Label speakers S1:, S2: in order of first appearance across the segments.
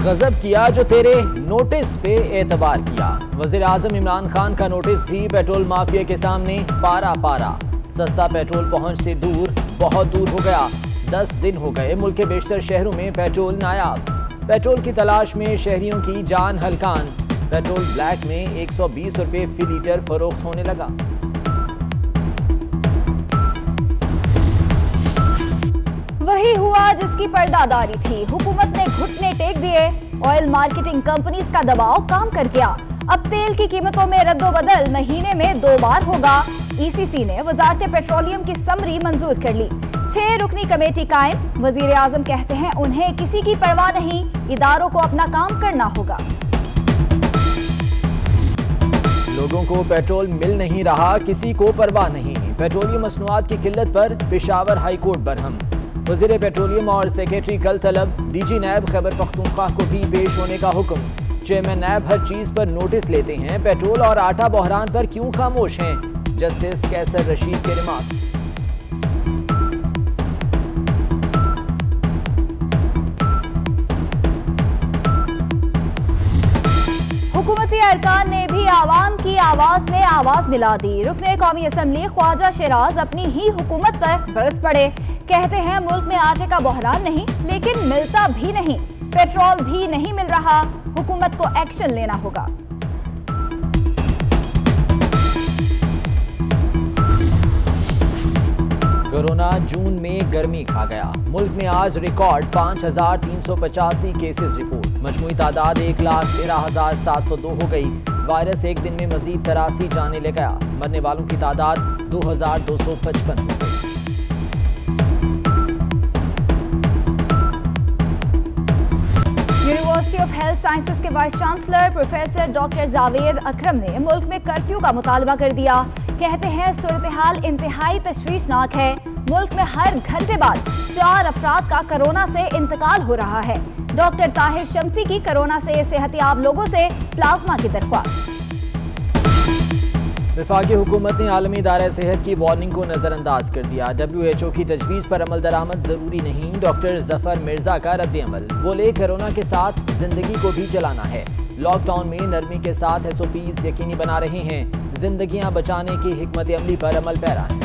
S1: غضب کیا جو تیرے نوٹس پہ اعتبار کیا۔ وزیر اعظم عمران خان کا نوٹس بھی پیٹرول مافیا کے سامنے پارا پارا۔ سستا پیٹرول پہنچ سے دور، بہت دور ہو گیا۔ 10 دن ہو گئے ملک کے بیشتر شہروں میں پیٹرول نایاب۔ پیٹرول کی تلاش میں شہریوں کی جان ہلکان۔ پیٹرول بلیک میں 120 روپے فی لیٹر فروخت ہونے لگا۔
S2: وہی ہوا جس کی پردہ داری تھی، حکومت نے گھٹنے ٹیک دیے۔ آئل مارکیٹنگ کمپنیز کا دباؤ کام کر گیا۔ اب تیل کی قیمتوں میں رد و بدل مہینے میں 2 بار ہوگا۔ ای سی سی نے وزارت پیٹرولیم کی سمری منظور کر لی۔ 6 رکنی کمیٹی قائم۔ وزیر اعظم کہتے ہیں انہیں کسی کی پرواہ نہیں، اداروں کو اپنا کام کرنا ہوگا۔
S1: لوگوں کو پیٹرول مل نہیں رہا، کسی کو پرواہ نہیں۔ پیٹرولیم مصنوعات کی قلت پر پشاور ہائی کورٹ برہم۔ وزیر پیٹرولیم اور سیکریٹری کل طلب، D G NAB Khyber Pakhtunkhwa کو بھی پیش ہونے کا حکم۔ چیئرمین نیب ہر چیز پر نوٹس لیتے ہیں، پیٹرول اور آٹا بحران پر کیوں خاموش ہیں؟ جسٹس کیسر رشید کے ریمارک۔
S2: حکومتی ارکان نے بھی عوام کی آواز میں آواز ملا دی۔ رکن قومی اسمبلی خواجہ شیراز اپنی ہی حکومت پر برس پڑے۔ کہتے ہیں ملک میں آٹے کا بحران نہیں، لیکن ملتا بھی نہیں، پیٹرول بھی نہیں مل رہا، حکومت کو ایکشن لینا ہوگا۔
S1: کورونا جون میں گرمی کھا گیا۔ ملک میں آج ریکارڈ 5385 کیسز رپورٹ۔ مجموعی تعداد 1,13,702 ہو گئی۔ وائرس ایک دن میں مزید 83 جانیں لے گیا۔ مرنے والوں کی تعداد 2255 ہو گئی۔
S2: یونیورسٹی آف ہیلتھ سائنسز کے vice chancellor professor doctor Javed Akram نے ملک میں کرفیو کا مطالبہ کر دیا۔ کہتے ہیں صورتحال انتہائی تشویشناک ہے۔ ملک میں ہر گھنٹے بعد 4 افراد کا کرونا سے انتقال ہو رہا ہے۔ ڈاکٹر طاہر شمسی کی کرونا سے صحت یاب لوگوں سے پلازما کی درخواست۔
S1: وفاقی حکومت نے عالمی ادارہ صحت کی وارننگ کو نظر انداز کر دیا۔ WHO کی تجویز پر عمل درآمد ضروری نہیں، ڈاکٹر ظفر مرزا کا رد عمل۔ بولے کرونا کے ساتھ زندگی کو بھی چلانا ہے۔ لاک ڈاؤن میں نرمی کے ساتھ SOPs یقینی بنا رہے ہیں۔ زندگیاں بچانے کی حکمت عملی پر عمل پیرا ہے۔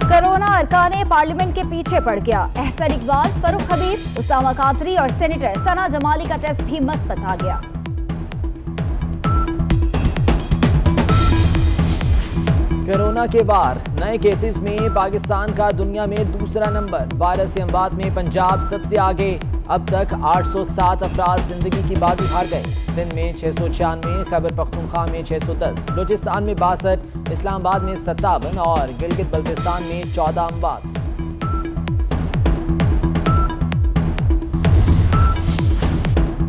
S2: کرونا ارکان پارلیمنٹ کے پیچھے پڑ گیا۔ احسن اقبال، فاروق حبیب، اسامہ قادری اور سینیٹر ثنا جمالی کا ٹیسٹ بھی مثبت آ گیا۔
S1: کرونا کے بار نئے کیسز میں پاکستان کا دنیا میں دوسرا نمبر۔ وائرس سے اموات میں پنجاب سب سے آگے۔ اب تک 807 افراد زندگی کی بازی ہار گئے۔ سندھ میں 696، خیبر پختونخوا میں 610، بلوچستان میں 62، اسلام آباد میں 57 اور گلگت بلتستان میں 14 اموات۔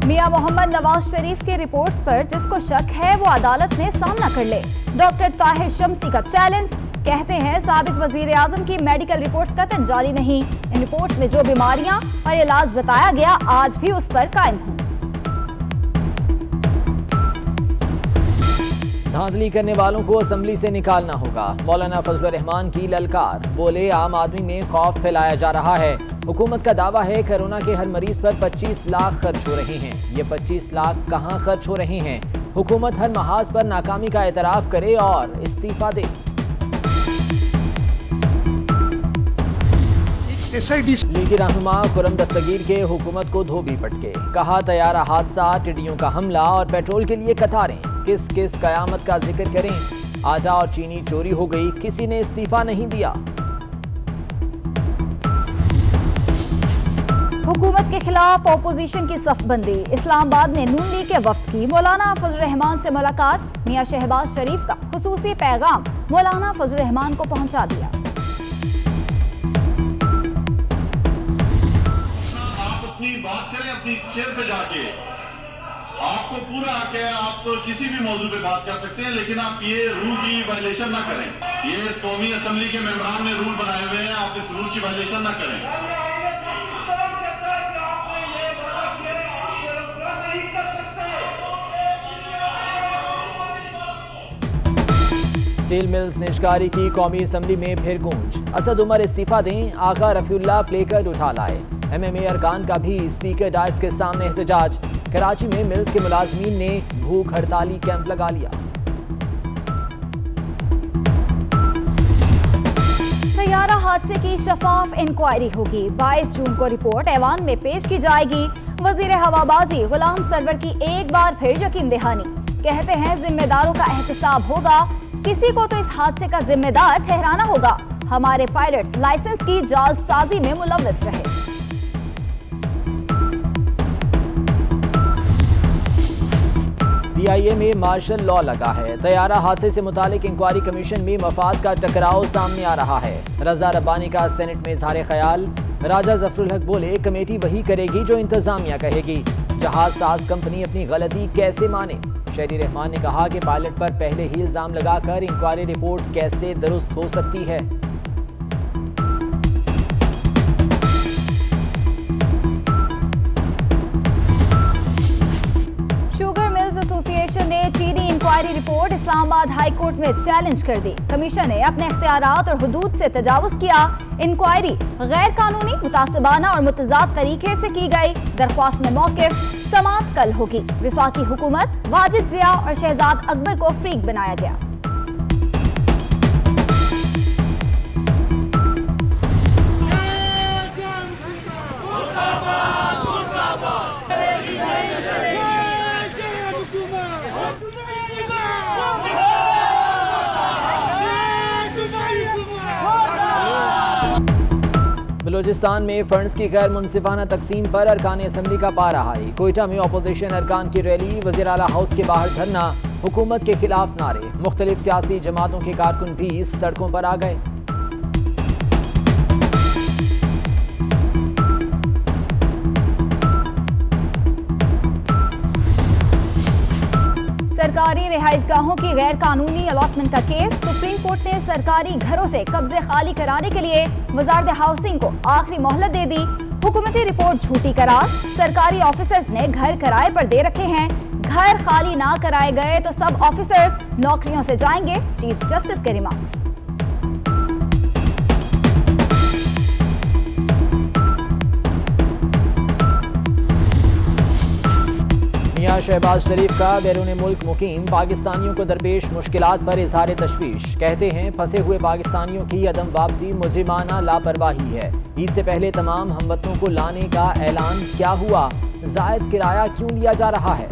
S2: میاں محمد نواز شریف کے رپورٹس پر جس کو شک ہے وہ عدالت میں سامنا کر لے۔ ڈاکٹر طاہر شمسی کا چیلنج۔ کہتے ہیں سابق وزیر اعظم کی میڈیکل رپورٹس قطعاً جعلی نہیں۔ ان رپورٹس میں جو بیماریاں اور علاج بتایا گیا آج بھی اس پر قائم ہوں۔
S1: دھاندلی کرنے والوں کو اسمبلی سے نکالنا ہوگا۔ مولانا فضل الرحمان کی للکار۔ بولے عام آدمی میں خوف پھیلایا جا رہا ہے۔ حکومت کا دعویٰ ہے کورونا کے ہر مریض پر 25 لاکھ خرچ ہو رہے ہیں۔ یہ 25 لاکھ کہاں خرچ ہو رہے ہیں؟ حکومت ہر محاذ پر ناکامی کا اعتراف کرے اور استعفیٰ دے۔ لیگی رہنما خرم دستگیر کے حکومت کو دھوبی پٹکے۔ کہا طیارہ حادثہ، ٹڈیوں کا حملہ اور پیٹرول کے لیے قطاریں، کس کس قیامت کا ذکر کریں؟ آٹا اور چینی چوری ہو گئی، کسی نے استعفیٰ نہیں دیا۔
S2: حکومت کے خلاف اپوزیشن کی صف بندی۔ اسلام آباد میں نون لیگ کے وفد کی مولانا فضل الرحمان سے ملاقات۔ میاں شہباز شریف کا خصوصی پیغام مولانا فضل الرحمان کو پہنچا دیا۔
S3: آپ اپنی بات کریں اپنی چیئر پہ جا کے، آپ کو پورا حق ہے، آپ تو کسی بھی موضوع پہ بات کر سکتے ہیں، لیکن آپ یہ رول کی وائلیشن نہ کریں۔ یہ اس قومی اسمبلی کے ممبران نے رول بنائے ہوئے ہیں، آپ اس رول کی وائلیشن نہ کریں۔
S1: स्टील मिल्स निष्कारी की कौमी असम्बली में फिर गूंज। असद उमर इस्तीफा दें, आका रफीउल्लाह प्लेकार्ड उठा लाए। MMA अरकान का भी स्पीकर डाइस के सामने एहतजाज। कराची में मिल्स के मुलाजमीन ने भूख हड़ताली कैंप लगा लिया।
S2: तैयारा हादसे की शफाफ इंक्वायरी होगी। 22 जून को रिपोर्ट ऐवान में पेश की जाएगी। वजीर हवाबाजी गुलाम सरवर की एक बार फिर यकीन दहानी। कहते हैं जिम्मेदारों का एहतसाब होगा, किसी को तो इस हादसे का जिम्मेदार ठहराना होगा। हमारे पायलट्स लाइसेंस की जालसाजी में मुलव्वस रहे।
S1: PIA में मार्शल लॉ लगा है। तैयारा हादसे से मुतालिक इंक्वायरी कमीशन में मफाद का टकराव सामने आ रहा है। रजा रब्बानी का सेनेट में इजहार ख्याल। राजा जफरुल हक बोले, कमेटी वही करेगी जो इंतजामिया कहेगी। जहाज साज कंपनी अपनी गलती कैसे माने। शहरी रहमान ने कहा कि पायलट पर पहले ही इल्जाम लगाकर इंक्वायरी रिपोर्ट कैसे दुरुस्त हो सकती है।
S2: ने चीनी inquiry report Islamabad high court में चैलेंज कर दी। कमीशन ने अपने इख्तियारात और हुदूद से तजावुज किया। इंक्वायरी गैर कानूनी, मुतासिबाना और मुतजाद तरीके से की गई। दरख्वास्त में मौकिफ समाअत कल होगी। विफाकी हुकूमत वाजिद जिया और शहजाद अकबर को फ्रीक बनाया गया।
S1: बलूचिस्तान में फंड्स की गैर मुनसिफाना तकसीम पर अरकान असम्बली का पारा हाई। कोयटा में अपोजिशन अरकान की रैली, वज़ीर आला हाउस के बाहर धरना, हुकूमत के खिलाफ नारे। मुख्तलिफ सियासी जमातों के कारकुन भी सड़कों पर आ गए।
S2: सरकारी रिहाइशगाहों की गैर कानूनी अलॉटमेंट का केस। सुप्रीम कोर्ट ने सरकारी घरों से कब्जे खाली कराने के लिए वजारत हाउसिंग को आखिरी मोहलत दे दी। हुकूमती रिपोर्ट झूठी करार। सरकारी ऑफिसर्स ने घर किराए पर दे रखे हैं। घर खाली ना कराए गए तो सब ऑफिसर्स नौकरियों से जाएंगे। चीफ जस्टिस के रिमार्क्स।
S1: मियां शहबाज शरीफ का बैरून मुल्क मुकीम पाकिस्तानियों को दरपेश मुश्किलात पर इजहार तशवीश। कहते हैं फंसे हुए पाकिस्तानियों की अदम वापसी मुजरिमाना लापरवाही है। ईद से पहले तमाम हमवतनों को लाने का ऐलान क्या हुआ। जायद किराया क्यों लिया जा रहा है।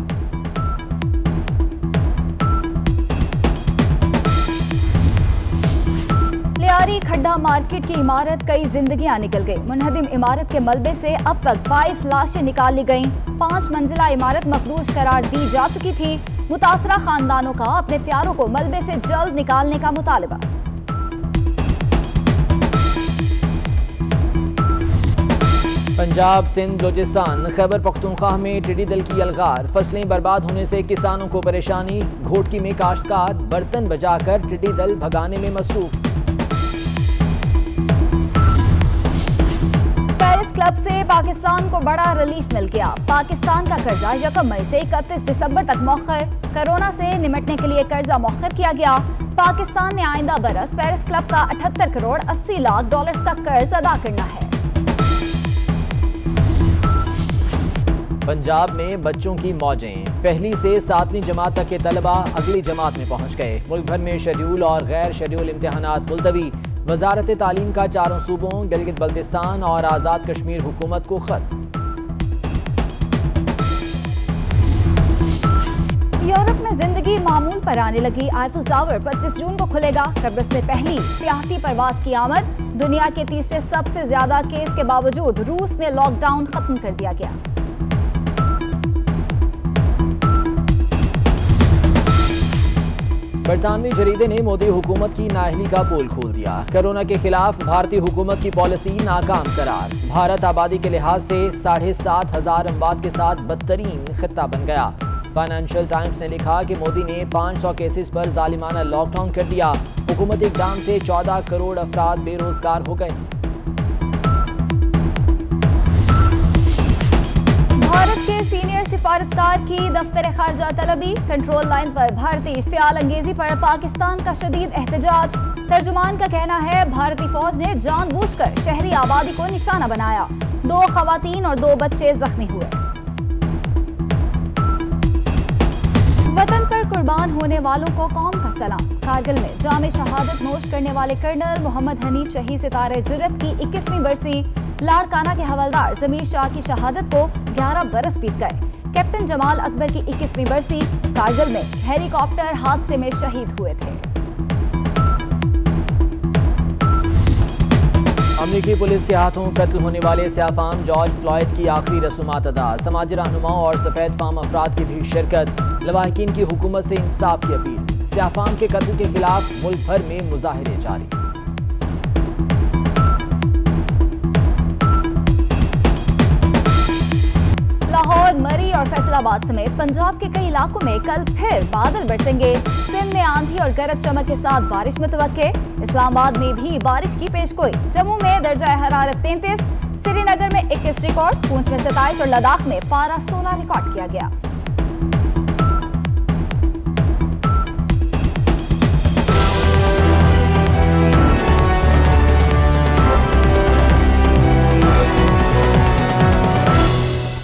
S2: लियारी खड्डा मार्केट की इमारत कई जिंदगियां निकल गई। मुनहदिम इमारत के मलबे से अब तक 22 लाशें निकाल ली गईं। 5 मंजिला इमारत मखदूश करार दी जा चुकी थी। मुतासरा खानदानों का अपने प्यारों को मलबे से जल्द निकालने का मुतालबा।
S1: पंजाब, सिंध, बलूचिस्तान, खैबर पख्तूनख्वा में टिड्डी दल की यलगार। फसलें बर्बाद होने से किसानों को परेशानी। घोटकी में काश्तकार बर्तन बजाकर टिड्डी दल भगाने में मसरूफ। पेरिस क्लब से पाकिस्तान को बड़ा रिलीफ मिल गया। पाकिस्तान का कर्जा 1 मई से 31 दिसंबर तक मौखर। कोरोना से निपटने के लिए कर्जा मौखर किया गया। पाकिस्तान ने आइंदा बरस पेरिस क्लब का 78 करोड़ 80 लाख डॉलर्स का कर्ज अदा करना है। पंजाब में बच्चों की मौजें। पहली से 7वीं जमात तक के तलबा अगली जमात में पहुंच गए। मुल्क भर में शेड्यूल और गैर शेड्यूल इम्तिहानात मुलतवी। वजारत तालीम का चारों सूबों, गिलगित बल्तिस्तान और आज़ाद कश्मीर हुकूमत को खत।
S2: यूरोप में जिंदगी मामूल पर आने लगी। आईफिल टावर 25 जून को खुलेगा। कब्रिस में पहली सियाहती परवाज की आमद। दुनिया के तीसरे सबसे ज्यादा केस के बावजूद रूस में लॉकडाउन खत्म कर दिया गया।
S1: बरतानवी जरीदे ने मोदी हुकूमत की नाअहली का पोल खोल दिया। कोरोना के खिलाफ भारतीय हुकूमत की पॉलिसी नाकाम करार। भारत आबादी के लिहाज से 7,500 अमवात के साथ बदतरीन खित्ता बन गया। फाइनेंशियल टाइम्स ने लिखा कि मोदी ने 500 केसेस पर जालिमाना लॉकडाउन कर दिया। हुकूमती इक़दाम से 14 करोड़ अफराद बेरोजगार हो गए।
S2: भारत के सीनियर सिफारतकार की दफ्तर खारजा तलबी, कंट्रोल लाइन पर भारतीय इश्तियाल अंगेजी पर पाकिस्तान का शदीद एहतजाज। तर्जुमान का कहना है भारतीय फौज ने जानबूझकर शहरी आबादी को निशाना बनाया। 2 खवातीन और 2 बच्चे जख्मी हुए। वतन पर कुर्बान होने वालों को कौम का सलाम। कारगिल में जामे शहादत नोश करने वाले कर्नल मोहम्मद हनीफ शहीद सितारे जुर्रत की 21वीं बरसी। लाड़काना के हवलदार जमीर शाह की शहादत को 11 बरस बीत गए। कैप्टन जमाल अकबर की 21वीं बरसी। कारगिल में हेलीकॉप्टर हादसे में शहीद हुए थे।
S1: अमरीकी पुलिस के हाथों कत्ल होने वाले सियाफाम जॉर्ज फ्लॉयड की आखिरी रसूमात अदा। समाजी रहनुमाओं और सफेद फाम अफराद की भी शिरकत। लवाहिकीन की हुकूमत से इंसाफ की अपील। सियाफाम के कत्ल के खिलाफ मुल्क भर में मुजाहिरे जारी।
S2: लाहौर, मरी और फैसलाबाद समेत पंजाब के कई इलाकों में कल फिर बादल बरसेंगे। सिंध में आंधी और गरज चमक के साथ बारिश मुतवक्के। इस्लामाबाद में भी बारिश की पेशगोई। जम्मू में दर्जा हरारत 33, श्रीनगर में 21 रिकॉर्ड, पूंछ में 27 और लद्दाख में पारा 16 रिकॉर्ड किया गया।